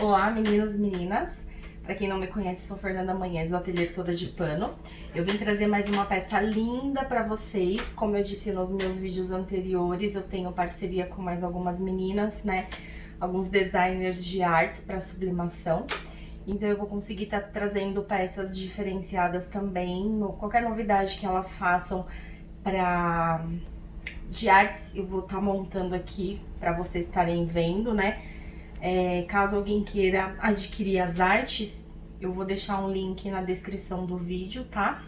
Olá, meninos e meninas. Para quem não me conhece, sou Fernanda Manhães, do Ateliê Toda de Pano. Eu vim trazer mais uma peça linda para vocês. Como eu disse nos meus vídeos anteriores, eu tenho parceria com mais algumas meninas, né? Alguns designers de artes para sublimação. Então eu vou conseguir estar trazendo peças diferenciadas também. Qualquer novidade que elas façam de artes, eu vou estar montando aqui para vocês estarem vendo, né? Caso alguém queira adquirir as artes, eu vou deixar um link na descrição do vídeo, tá?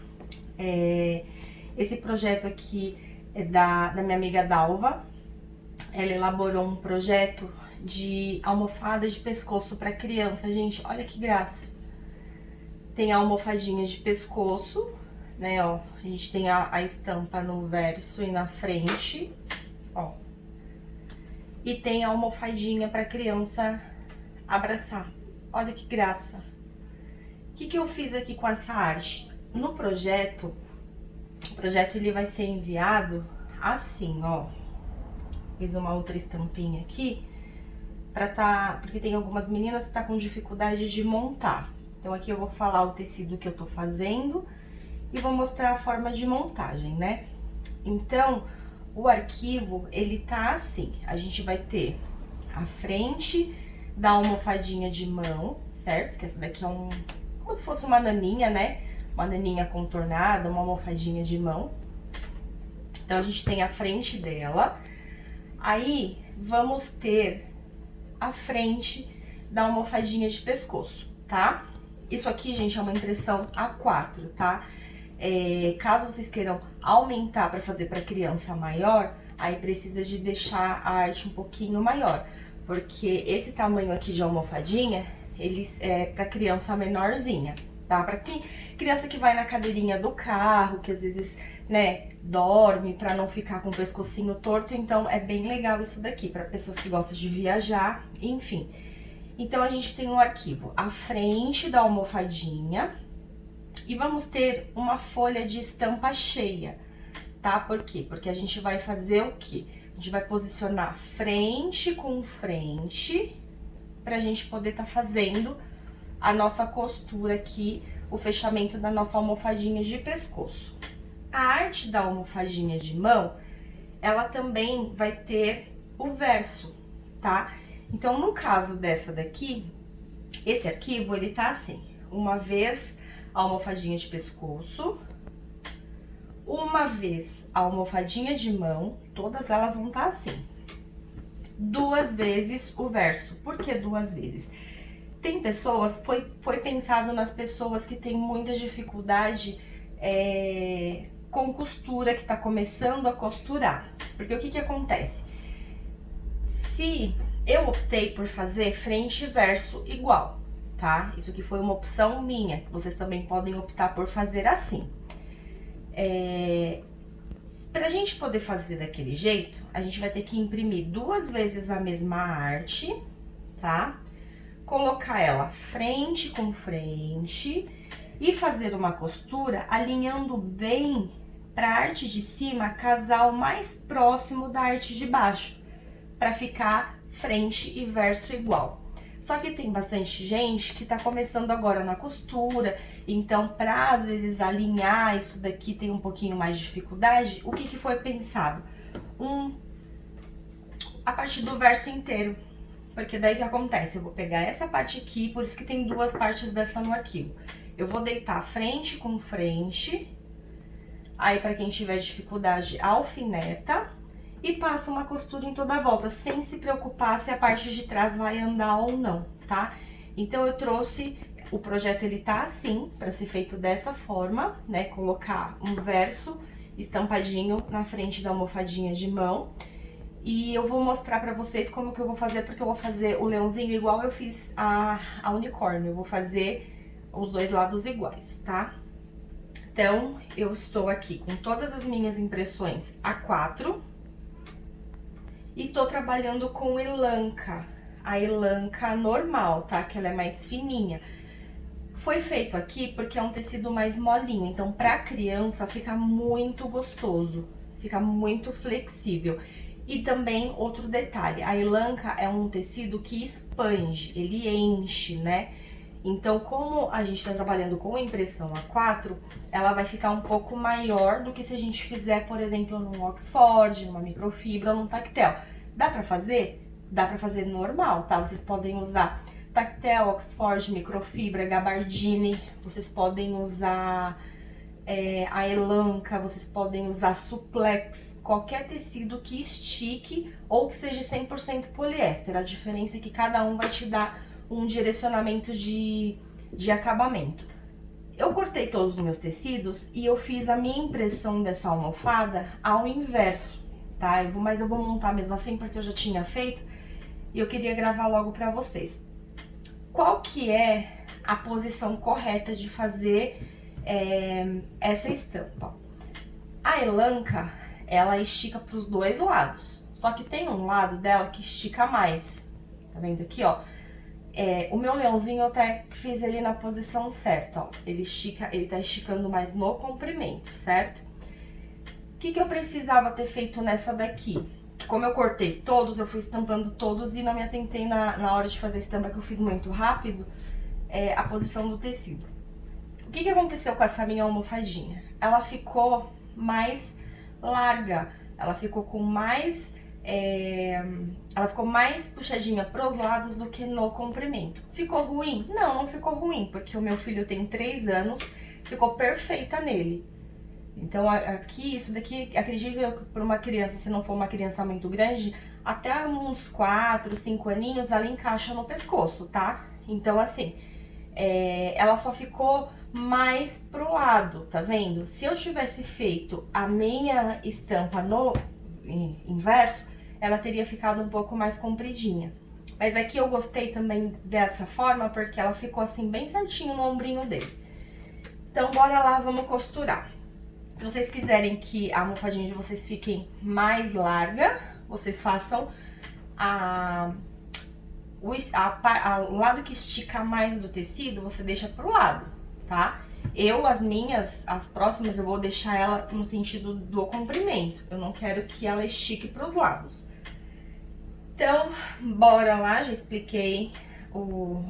Esse projeto aqui é da minha amiga Dalva. Ela elaborou um projeto de almofada de pescoço para criança. Gente, olha que graça. Tem a almofadinha de pescoço, né, ó. A gente tem a estampa no verso e na frente, ó. E tem a almofadinha para criança abraçar. Olha que graça. O que eu fiz aqui com essa arte? No projeto, o projeto ele vai ser enviado assim, ó. Fiz uma outra estampinha aqui, porque tem algumas meninas que tá com dificuldade de montar. Então aqui eu vou falar o tecido que eu tô fazendo e vou mostrar a forma de montagem, né? Então, o arquivo, ele tá assim, a gente vai ter a frente da almofadinha de mão, certo? Que essa daqui é como se fosse uma naninha, né? Uma naninha contornada, uma almofadinha de mão. Então, a gente tem a frente dela. Aí, vamos ter a frente da almofadinha de pescoço, tá? Isso aqui, gente, é uma impressão A4, tá? Caso vocês queiram aumentar para fazer para criança maior, aí precisa de deixar a arte um pouquinho maior, porque esse tamanho aqui de almofadinha, ele é para criança menorzinha, tá? Para criança que vai na cadeirinha do carro, que às vezes, né, dorme para não ficar com o pescocinho torto, então é bem legal isso daqui para pessoas que gostam de viajar, enfim. Então a gente tem um arquivo, a frente da almofadinha. E vamos ter uma folha de estampa cheia, tá? Por quê? Porque a gente vai fazer o quê? A gente vai posicionar frente com frente, pra gente poder tá fazendo a nossa costura aqui, o fechamento da nossa almofadinha de pescoço. A arte da almofadinha de mão, ela também vai ter o verso, tá? Então, no caso dessa daqui, esse arquivo, ele tá assim, uma vez a almofadinha de pescoço, uma vez a almofadinha de mão, todas elas vão estar assim. Duas vezes o verso. Por que duas vezes? Tem pessoas, foi pensado nas pessoas que têm muita dificuldade com costura, que tá começando a costurar. Porque o que acontece? Se eu optei por fazer frente e verso igual, tá? Isso aqui foi uma opção minha, que vocês também podem optar por fazer assim. Pra gente poder fazer daquele jeito, a gente vai ter que imprimir duas vezes a mesma arte, tá? Colocar ela frente com frente e fazer uma costura alinhando bem pra arte de cima casar o mais próximo da arte de baixo, pra ficar frente e verso igual. Só que tem bastante gente que tá começando agora na costura, então pra às vezes alinhar isso daqui tem um pouquinho mais de dificuldade, o que foi pensado? A parte do verso inteiro, porque daí o que acontece? Eu vou pegar essa parte aqui, por isso que tem duas partes dessa no arquivo. Eu vou deitar frente com frente, aí pra quem tiver dificuldade, alfineta, e passa uma costura em toda a volta, sem se preocupar se a parte de trás vai andar ou não, tá? Então eu trouxe, o projeto ele tá assim, pra ser feito dessa forma, né? Colocar um verso estampadinho na frente da almofadinha de mão. E eu vou mostrar pra vocês como que eu vou fazer, porque eu vou fazer o leãozinho igual eu fiz a unicórnio. Eu vou fazer os dois lados iguais, tá? Então, eu estou aqui com todas as minhas impressões A4. E tô trabalhando com elanca, a elanca normal, tá? Que ela é mais fininha. Foi feito aqui porque é um tecido mais molinho, então pra criança fica muito gostoso, fica muito flexível. E também outro detalhe, a elanca é um tecido que expande, ele enche, né? Então, como a gente está trabalhando com impressão A4, ela vai ficar um pouco maior do que se a gente fizer, por exemplo, num Oxford, numa microfibra ou num tactel. Dá pra fazer? Dá pra fazer normal, tá? Vocês podem usar tactel, Oxford, microfibra, gabardine, vocês podem usar a elanca, vocês podem usar suplex, qualquer tecido que estique ou que seja 100% poliéster. A diferença é que cada um vai te dar um direcionamento de acabamento. Eu cortei todos os meus tecidos e eu fiz a minha impressão dessa almofada ao inverso, tá? Mas eu vou montar mesmo assim porque eu já tinha feito e eu queria gravar logo pra vocês. Qual que é a posição correta de fazer essa estampa? A elanca, ela estica pros dois lados, só que tem um lado dela que estica mais, tá vendo aqui, ó? O meu leãozinho eu até fiz ele na posição certa, ó. Ele tá esticando mais no comprimento, certo? O que eu precisava ter feito nessa daqui? Como eu cortei todos, eu fui estampando todos e não me atentei na hora de fazer a estampa, que eu fiz muito rápido, a posição do tecido. O que aconteceu com essa minha almofadinha? Ela ficou mais larga, ela ficou com mais... ela ficou mais puxadinha pros lados do que no comprimento. Ficou ruim? Não, não ficou ruim, porque o meu filho tem 3 anos, ficou perfeita nele. Então aqui, isso daqui, acredito eu que para uma criança, se não for uma criança muito grande, até uns 4, 5 aninhos, ela encaixa no pescoço, tá? Então assim, ela só ficou mais pro lado, tá vendo? Se eu tivesse feito a minha estampa no inverso, ela teria ficado um pouco mais compridinha. Mas aqui eu gostei também dessa forma, porque ela ficou assim bem certinho no ombrinho dele. Então bora lá, vamos costurar. Se vocês quiserem que a almofadinha de vocês fique mais larga, vocês façam o lado que estica mais do tecido, você deixa pro lado, tá? As próximas, eu vou deixar ela no sentido do comprimento. Eu não quero que ela estique pros lados. Então, bora lá, já expliquei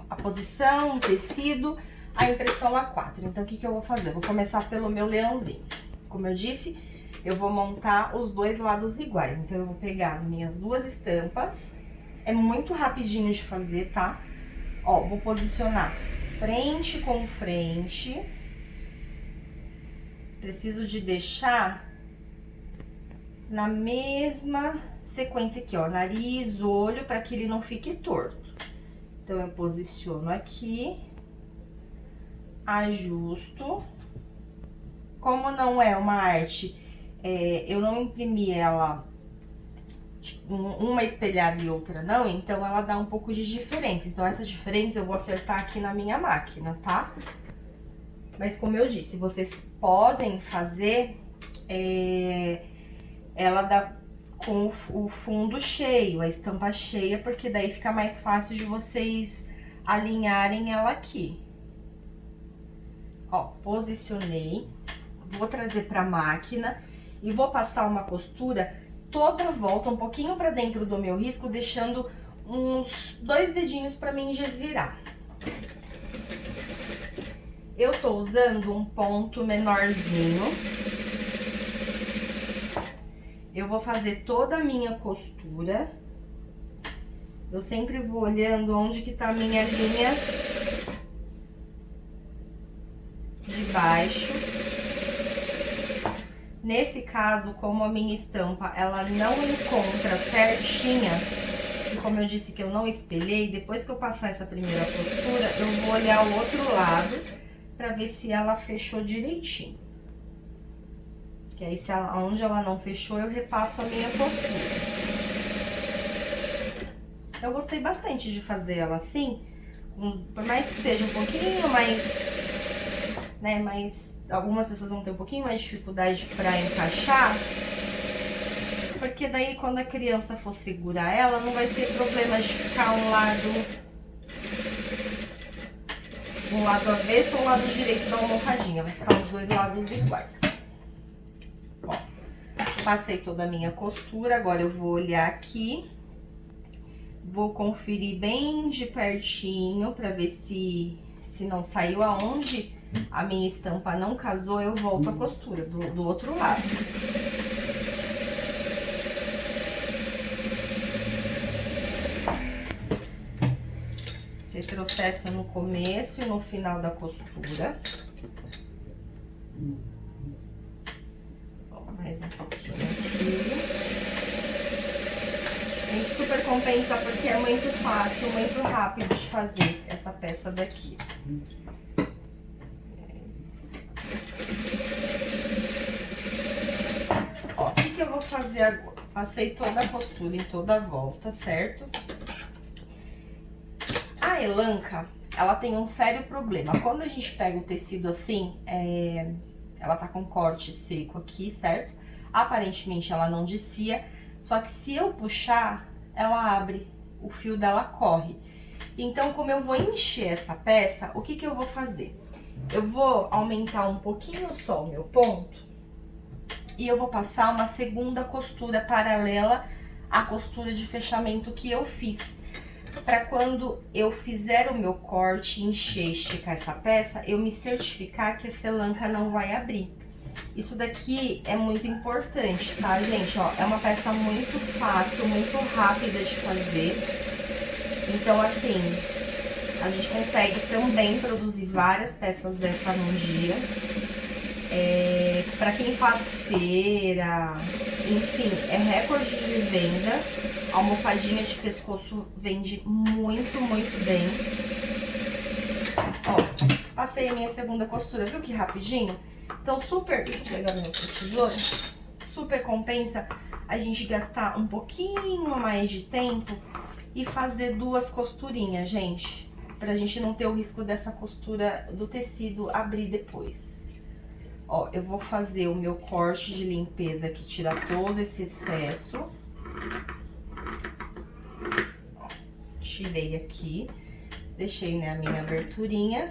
a posição, o tecido, a impressão A4. Então, o que eu vou fazer? Eu vou começar pelo meu leãozinho. Como eu disse, eu vou montar os dois lados iguais. Então, eu vou pegar as minhas duas estampas. É muito rapidinho de fazer, tá? Ó, vou posicionar frente com frente. Preciso de deixar na mesma sequência aqui, ó. Nariz, olho, para que ele não fique torto. Então, eu posiciono aqui. Ajusto. Como não é uma arte, eu não imprimi ela tipo, uma espelhada e outra não, então ela dá um pouco de diferença. Então essa diferença eu vou acertar aqui na minha máquina, tá? Mas como eu disse, vocês podem fazer ela dá com o fundo cheio, a estampa cheia, porque daí fica mais fácil de vocês alinharem ela aqui. Ó, posicionei. Vou trazer pra máquina e vou passar uma costura toda a volta, um pouquinho pra dentro do meu risco, deixando uns 2 dedinhos pra mim desvirar. Eu tô usando um ponto menorzinho. Eu vou fazer toda a minha costura. Eu sempre vou olhando onde que tá a minha linha de baixo. Nesse caso, como a minha estampa, ela não encontra certinha, e como eu disse que eu não espelhei, depois que eu passar essa primeira costura, eu vou olhar o outro lado pra ver se ela fechou direitinho. Que aí, onde ela não fechou, eu repasso a minha costura. Eu gostei bastante de fazer ela assim, por mais que seja um pouquinho mais, né, algumas pessoas vão ter um pouquinho mais de dificuldade pra encaixar, porque daí quando a criança for segurar ela, não vai ter problema de ficar um lado avesso ou um lado direito da almofadinha, vai ficar os dois lados iguais. Ó, Passei toda a minha costura, agora eu vou olhar aqui. Vou conferir bem de pertinho pra ver se não saiu aonde a minha estampa não casou, eu volto a costura do outro lado. Retrocesso no começo e no final da costura. Mais um pouquinho aqui. Gente, super compensa porque é muito fácil, muito rápido de fazer essa peça daqui. Ó, o que eu vou fazer agora? Passei toda a costura em toda a volta, certo? A elanca, ela tem um sério problema. Quando a gente pega o tecido assim, ela tá com corte seco aqui, certo? Aparentemente ela não desfia, só que se eu puxar, ela abre, o fio dela corre. Então, como eu vou encher essa peça, o que eu vou fazer? Eu vou aumentar um pouquinho só o meu ponto e eu vou passar uma segunda costura paralela à costura de fechamento que eu fiz. Para quando eu fizer o meu corte, encher e esticar essa peça, eu me certificar que essa elanca não vai abrir. Isso daqui é muito importante, tá, gente? Ó, é uma peça muito fácil, muito rápida de fazer. Então, assim, a gente consegue também produzir várias peças dessa num dia. Pra quem faz feira, enfim, é recorde de venda. A almofadinha de pescoço vende muito, muito bem. Ó, passei a minha segunda costura, viu que rapidinho? Então, super, deixa eu pegar meu tesoura, super compensa a gente gastar um pouquinho a mais de tempo e fazer duas costurinhas, gente. Pra gente não ter o risco dessa costura do tecido abrir depois. Ó, eu vou fazer o meu corte de limpeza que tira todo esse excesso. Ó, tirei aqui, deixei, né, a minha aberturinha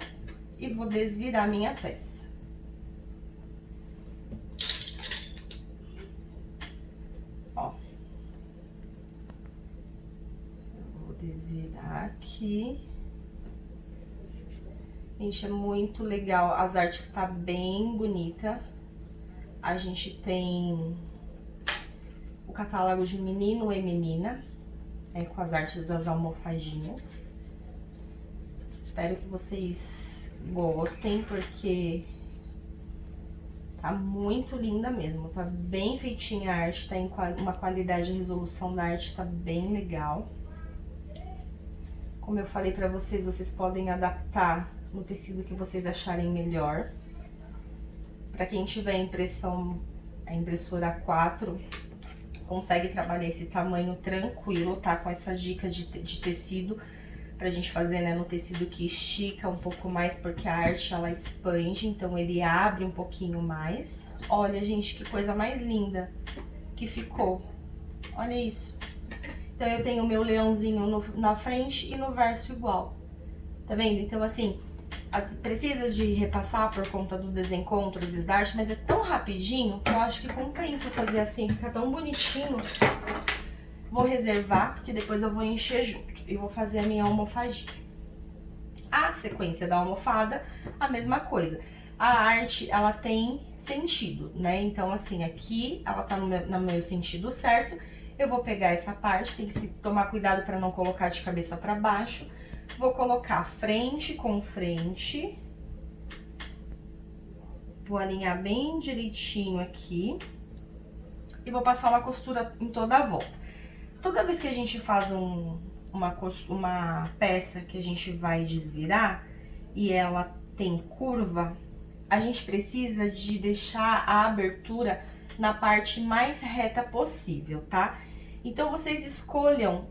e vou desvirar a minha peça. Ó. Vou desvirar aqui. Gente, é muito legal, as artes tá bem bonita. A gente tem o catálogo de menino e menina, com as artes das almofadinhas. Espero que vocês gostem, porque tá muito linda mesmo, tá bem feitinha a arte, tá em uma qualidade, a resolução da arte tá bem legal. Como eu falei pra vocês, vocês podem adaptar no tecido que vocês acharem melhor. Pra quem tiver a impressora A4, consegue trabalhar esse tamanho tranquilo, tá? Com essas dicas de tecido, pra gente fazer, né, no tecido que estica um pouco mais, porque a arte, ela expande, então ele abre um pouquinho mais. Olha, gente, que coisa mais linda que ficou. Olha isso. Então, eu tenho o meu leãozinho na frente e no verso igual. Tá vendo? Então, assim, precisa de repassar por conta do desencontro, às vezes, da arte, mas é tão rapidinho que eu acho que compensa fazer assim, fica tão bonitinho. Vou reservar, porque depois eu vou encher junto e vou fazer a minha almofadinha. A sequência da almofada, a mesma coisa. A arte, ela tem sentido, né? Então, assim, aqui ela tá no meu sentido certo. Eu vou pegar essa parte, tem que se tomar cuidado para não colocar de cabeça para baixo. Vou colocar frente com frente. Vou alinhar bem direitinho aqui. E vou passar uma costura em toda a volta. Toda vez que a gente faz uma peça que a gente vai desvirar e ela tem curva, a gente precisa de deixar a abertura na parte mais reta possível, tá? Então, vocês escolham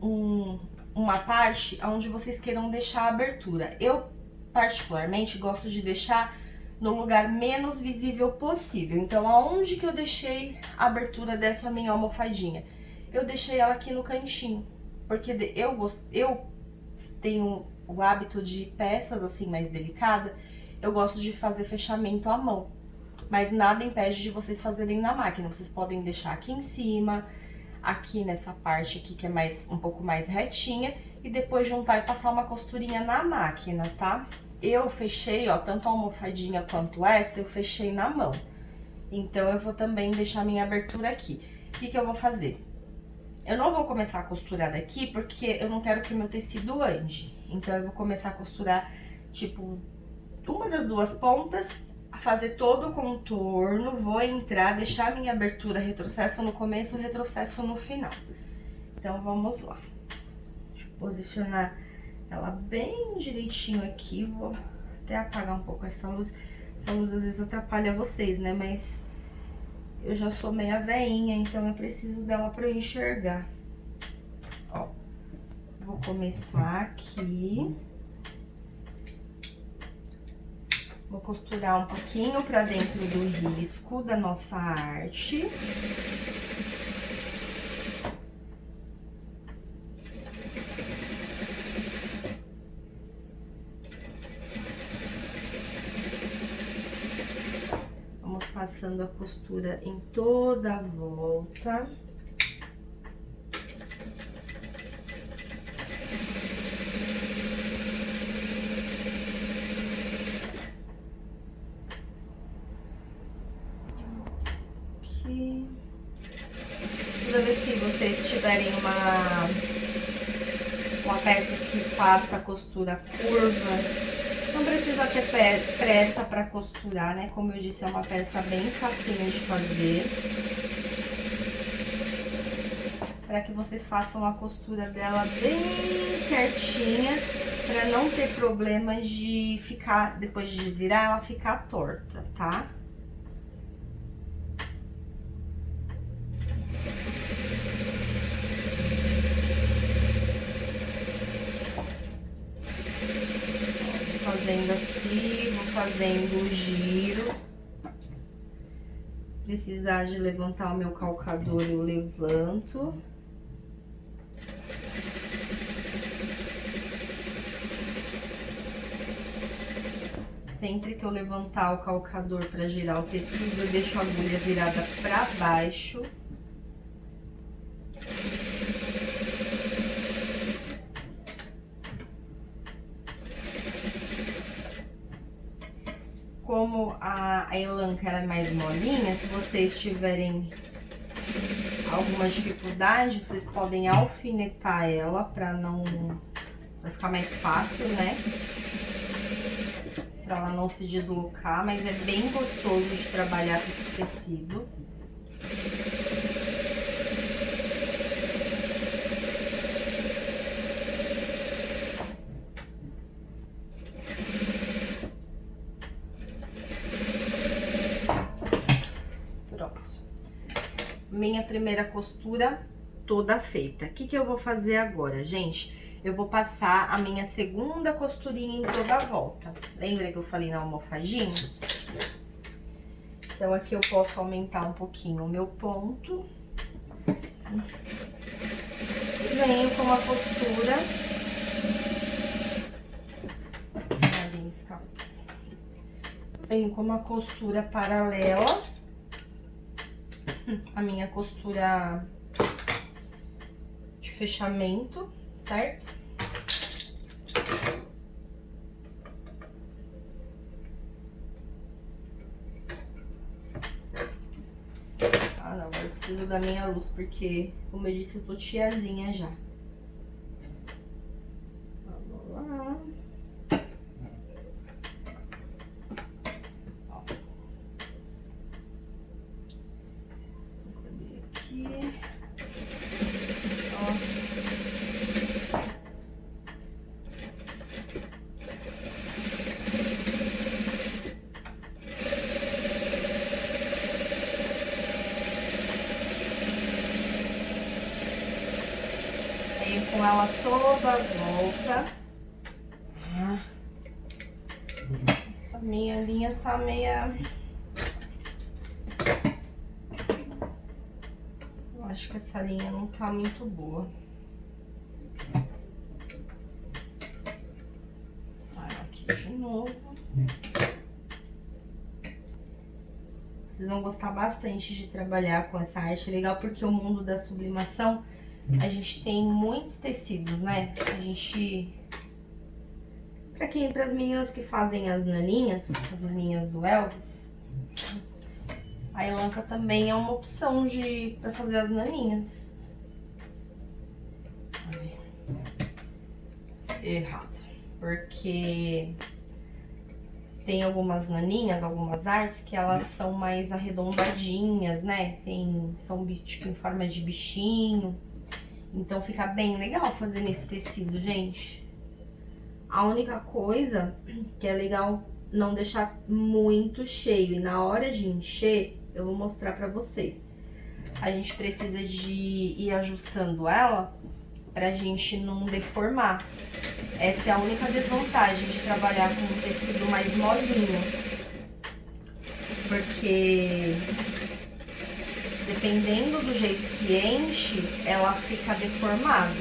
uma parte onde vocês queiram deixar a abertura. Eu, particularmente, gosto de deixar no lugar menos visível possível. Então, aonde que eu deixei a abertura dessa minha almofadinha? Eu deixei ela aqui no cantinho, porque eu tenho o hábito de peças assim mais delicadas, eu gosto de fazer fechamento à mão. Mas nada impede de vocês fazerem na máquina. Vocês podem deixar aqui em cima, aqui nessa parte aqui que é um pouco mais retinha, e depois juntar e passar uma costurinha na máquina, tá? Eu fechei, ó, tanto a almofadinha quanto essa, eu fechei na mão. Então, eu vou também deixar minha abertura aqui. O que que eu vou fazer? Eu não vou começar a costurar daqui, porque eu não quero que o meu tecido ande. Então, eu vou começar a costurar, tipo, uma das duas pontas, fazer todo o contorno, vou entrar, deixar minha abertura retrocesso no começo, retrocesso no final. Então, vamos lá. Deixa eu posicionar ela bem direitinho aqui, vou até apagar um pouco essa luz. Essa luz às vezes atrapalha vocês, né? Mas eu já sou meia veinha, então eu preciso dela pra eu enxergar. Ó, vou começar aqui. Vou costurar um pouquinho pra dentro do risco da nossa arte. Vamos passando a costura em toda a volta. Toda vez que vocês tiverem uma peça que faça a costura curva, não precisa ter pressa para costurar, né? Como eu disse, é uma peça bem facinha de fazer. Para que vocês façam a costura dela bem certinha, para não ter problemas de ficar, depois de desvirar, ela ficar torta, tá? Fazendo aqui, vou fazendo o giro. Precisar de levantar o meu calcador, eu levanto. Sempre que eu levantar o calcador para girar o tecido, eu deixo a agulha virada para baixo. Como a elanca ela é mais molinha, se vocês tiverem alguma dificuldade, vocês podem alfinetar ela para ficar mais fácil, né? Para ela não se deslocar, mas é bem gostoso de trabalhar com esse tecido. Minha primeira costura toda feita. O que que eu vou fazer agora, gente? Eu vou passar a minha segunda costurinha em toda a volta. Lembra que eu falei na almofadinha? Então, aqui eu posso aumentar um pouquinho o meu ponto. E venho com uma costura... Venho com uma costura paralela. A minha costura de fechamento, certo? Ah, não, agora eu preciso da minha luz, porque, como eu disse, eu tô tiazinha já. Vamos lá. Com ela toda a volta. Essa minha linha tá meia... Eu acho que essa linha não tá muito boa. Saio aqui de novo. Vocês vão gostar bastante de trabalhar com essa arte. É legal porque o mundo da sublimação, a gente tem muitos tecidos, né? A gente... Para as meninas que fazem as naninhas do Elvis, a Elanca também é uma opção para fazer as naninhas. Errado. Porque tem algumas naninhas, algumas artes que elas são mais arredondadinhas, né? São tipo em forma de bichinho. Então fica bem legal fazer nesse tecido, gente. A única coisa que é legal não deixar muito cheio. E na hora de encher, eu vou mostrar pra vocês. A gente precisa de ir ajustando ela pra gente não deformar. Essa é a única desvantagem de trabalhar com um tecido mais molinho. Porque dependendo do jeito que enche, ela fica deformada.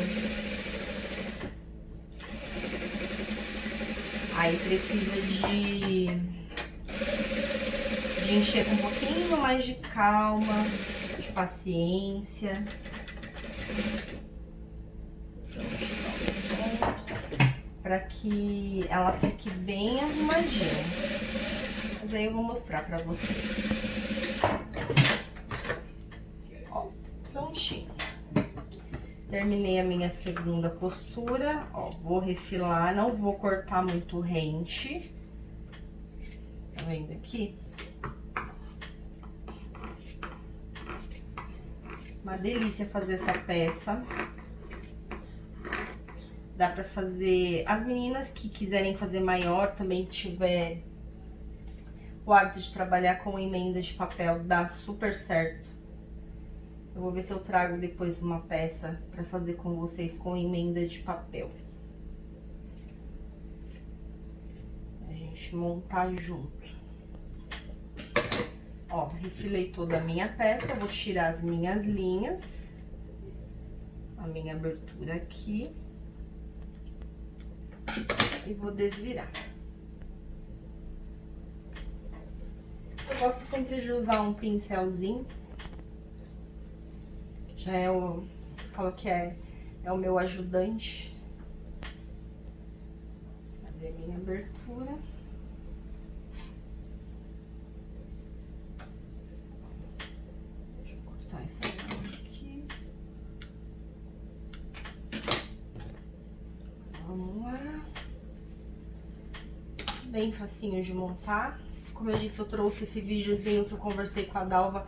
Aí precisa de encher com um pouquinho mais de calma, de paciência. Para que ela fique bem arrumadinha. Mas aí eu vou mostrar pra vocês. Ó, prontinho. Terminei a minha segunda costura, ó, vou refilar, não vou cortar muito rente. Tá vendo aqui? Uma delícia fazer essa peça. Dá pra fazer... As meninas que quiserem fazer maior, também tiver o hábito de trabalhar com emenda de papel, dá super certo. Eu vou ver se eu trago depois uma peça pra fazer com vocês com emenda de papel. A gente montar junto. Ó, refilei toda a minha peça, eu vou tirar as minhas linhas. A minha abertura aqui. E vou desvirar. Eu gosto sempre de usar um pincelzinho. Já é falo que é o meu ajudante. Cadê a minha abertura? Deixa eu cortar esse aqui. Vamos lá. Bem facinho de montar. Como eu disse, eu trouxe esse videozinho que eu conversei com a Dalva.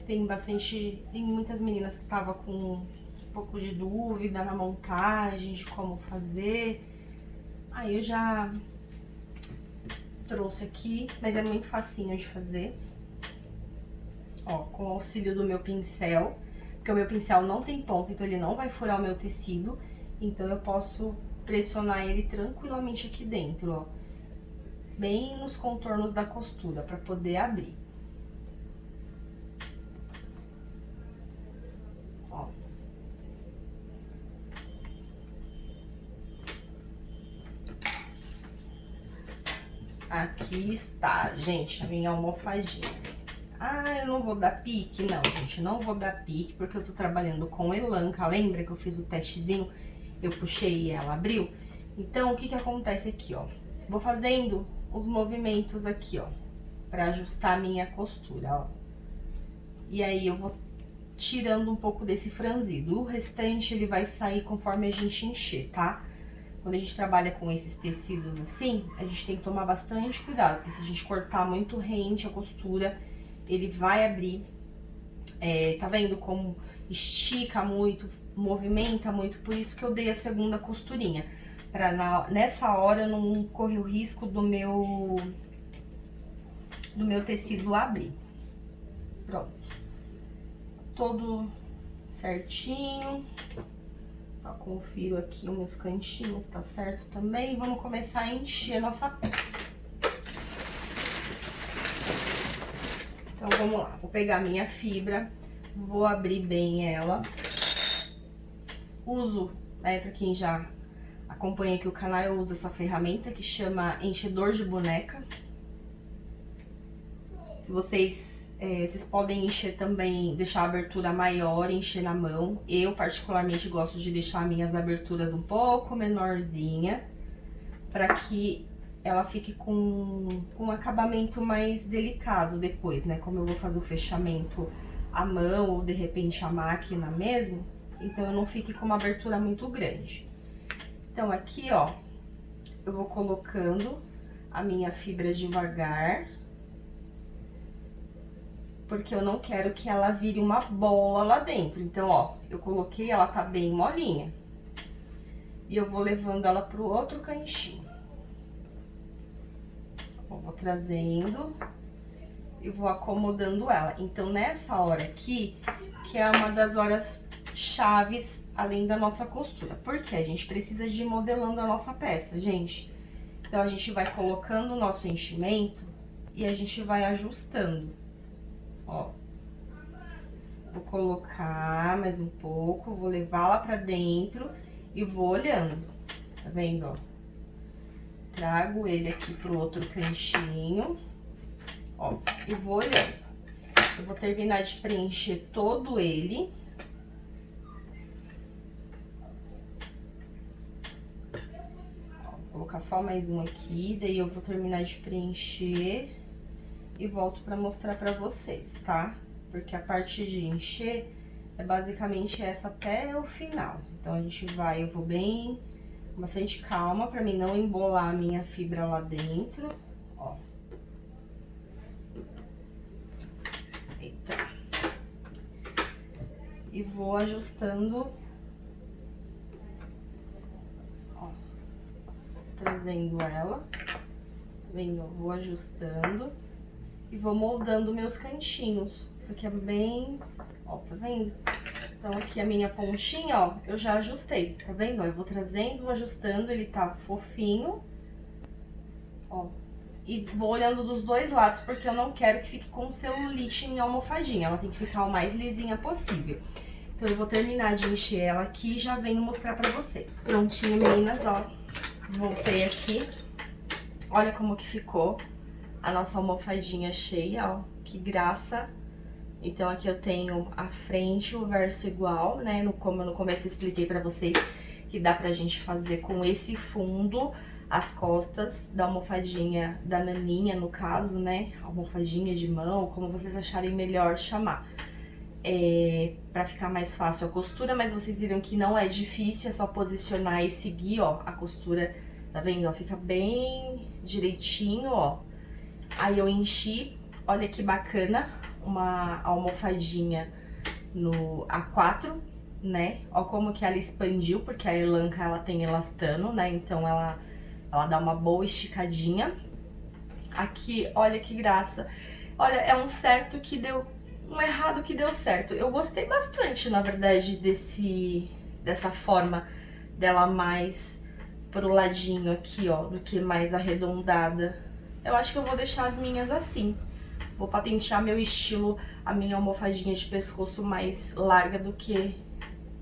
Tem muitas meninas que estavam com um pouco de dúvida na montagem, de como fazer. Aí eu já trouxe aqui, mas é muito facinho de fazer. Ó, com o auxílio do meu pincel, porque o meu pincel não tem ponta, então ele não vai furar o meu tecido. Então eu posso pressionar ele tranquilamente aqui dentro, ó. Bem nos contornos da costura, pra poder abrir. Aqui está, gente, a minha almofadinha. Ah, eu não vou dar pique? Não, gente, não vou dar pique, porque eu tô trabalhando com Elanca. Lembra que eu fiz o testezinho? Eu puxei e ela abriu? Então, o que que acontece aqui, ó? Vou fazendo os movimentos aqui, ó, pra ajustar a minha costura, ó. E aí, eu vou tirando um pouco desse franzido. O restante, ele vai sair conforme a gente encher, tá? Quando a gente trabalha com esses tecidos assim, a gente tem que tomar bastante cuidado, porque se a gente cortar muito rente a costura, ele vai abrir. Tá vendo como estica muito, movimenta muito? Por isso que eu dei a segunda costurinha, pra nessa hora não correr o risco do meu tecido abrir. Pronto. Todo certinho. Só confiro aqui os meus cantinhos, tá certo também. Vamos começar a encher a nossa peça. Então, vamos lá. Vou pegar a minha fibra, vou abrir bem ela. Uso, né, pra quem já acompanha aqui o canal, eu uso essa ferramenta que chama enchedor de boneca. Se vocês Vocês podem encher também, deixar a abertura maior, encher na mão. Eu, particularmente, gosto de deixar minhas aberturas um pouco menorzinha, para que ela fique com um acabamento mais delicado depois, né? Como eu vou fazer o fechamento à mão ou de repente à máquina mesmo, então eu não fique com uma abertura muito grande. Então aqui, ó, eu vou colocando a minha fibra devagar, porque eu não quero que ela vire uma bola lá dentro. Então, ó, eu coloquei, ela tá bem molinha. E eu vou levando ela pro outro cantinho. Eu vou trazendo e vou acomodando ela. Então, nessa hora aqui, que é uma das horas chaves, além da nossa costura. Porque a gente precisa de ir modelando a nossa peça, gente. Então, a gente vai colocando o nosso enchimento e a gente vai ajustando. Ó, vou colocar mais um pouco, vou levar lá pra dentro e vou olhando, tá vendo, ó? Trago ele aqui pro outro cantinho, ó, e vou olhando. Eu vou terminar de preencher todo ele. Ó, vou colocar só mais um aqui, daí eu vou terminar de preencher e volto pra mostrar pra vocês, tá? Porque a parte de encher é basicamente essa até o final. Então, a gente vai, eu vou bem, com bastante calma, pra mim não embolar a minha fibra lá dentro, ó. Eita. E vou ajustando, ó, trazendo ela, tá vendo? Eu vou ajustando. E vou moldando meus cantinhos. Isso aqui é bem... Ó, tá vendo? Então, aqui a minha pontinha, ó, eu já ajustei, tá vendo? Ó, eu vou trazendo, ajustando, ele tá fofinho. Ó. E vou olhando dos dois lados, porque eu não quero que fique com celulite em almofadinha. Ela tem que ficar o mais lisinha possível. Então, eu vou terminar de encher ela aqui e já venho mostrar pra vocês. Prontinho, meninas, ó. Voltei aqui. Olha como que ficou a nossa almofadinha cheia, ó, que graça. Então, aqui eu tenho a frente, o verso igual, né, como eu no começo expliquei pra vocês, que dá pra gente fazer com esse fundo, as costas da almofadinha da naninha, no caso, né, almofadinha de mão, como vocês acharem melhor chamar. Pra ficar mais fácil a costura, mas vocês viram que não é difícil, é só posicionar e seguir, ó, a costura, tá vendo, ó, fica bem direitinho, ó. Aí eu enchi, olha que bacana, uma almofadinha no A4, né? Ó como que ela expandiu, porque a Elanca, ela tem elastano, né? Então, ela dá uma boa esticadinha. Aqui, olha que graça. Olha, é um certo que deu... um errado que deu certo. Eu gostei bastante, na verdade, dessa forma dela mais pro ladinho aqui, ó, do que mais arredondada. Eu acho que eu vou deixar as minhas assim. Vou patentear meu estilo, a minha almofadinha de pescoço mais larga do que...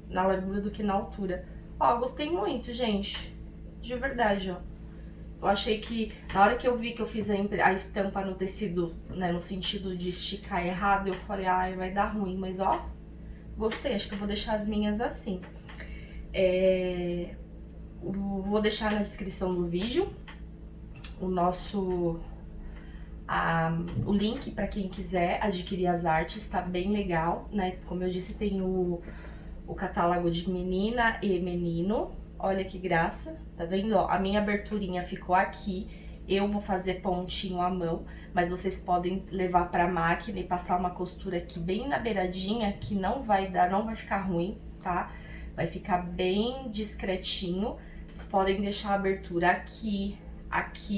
na largura do que na altura. Ó, gostei muito, gente. De verdade, ó. Eu achei que, na hora que eu vi que eu fiz a estampa no tecido, né, no sentido de esticar errado, eu falei, ai, vai dar ruim. Mas, ó, gostei. Acho que eu vou deixar as minhas assim. Vou deixar na descrição do vídeo o link para quem quiser adquirir as artes, tá bem legal, né? Como eu disse, tem o catálogo de menina e menino. Olha que graça, tá vendo? Ó, a minha aberturinha ficou aqui. Eu vou fazer pontinho à mão, mas vocês podem levar pra máquina e passar uma costura aqui bem na beiradinha, que não vai ficar ruim, tá? Vai ficar bem discretinho. Vocês podem deixar a abertura aqui,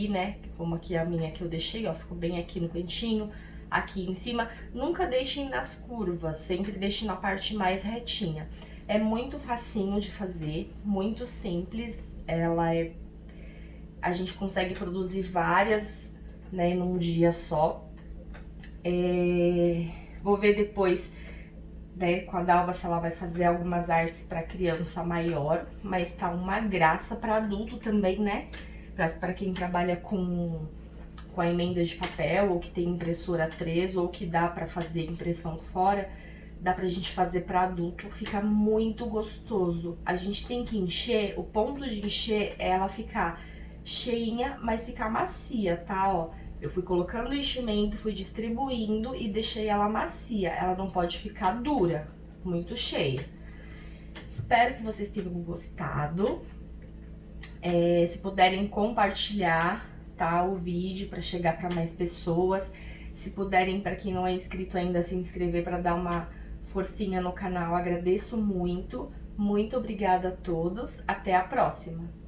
né, como aqui a minha que eu deixei, ó, ficou bem aqui no cantinho, aqui em cima. Nunca deixem nas curvas, sempre deixem na parte mais retinha. É muito facinho de fazer, muito simples, a gente consegue produzir várias, né, num dia só. Vou ver depois, né, com a Dalva se ela vai fazer algumas artes pra criança maior, mas tá uma graça pra adulto também, né? Pra quem trabalha com com a emenda de papel, ou que tem impressora 3, ou que dá pra fazer impressão fora, dá pra gente fazer pra adulto, fica muito gostoso. A gente tem que encher, o ponto de encher é ela ficar cheinha, mas ficar macia, tá, ó. Eu fui colocando o enchimento, fui distribuindo e deixei ela macia, ela não pode ficar dura, muito cheia. Espero que vocês tenham gostado. Se puderem compartilhar, tá, o vídeo para chegar para mais pessoas. Se puderem, para quem não é inscrito ainda, se inscrever para dar uma forcinha no canal, agradeço muito. Muito obrigada a todos. Até a próxima!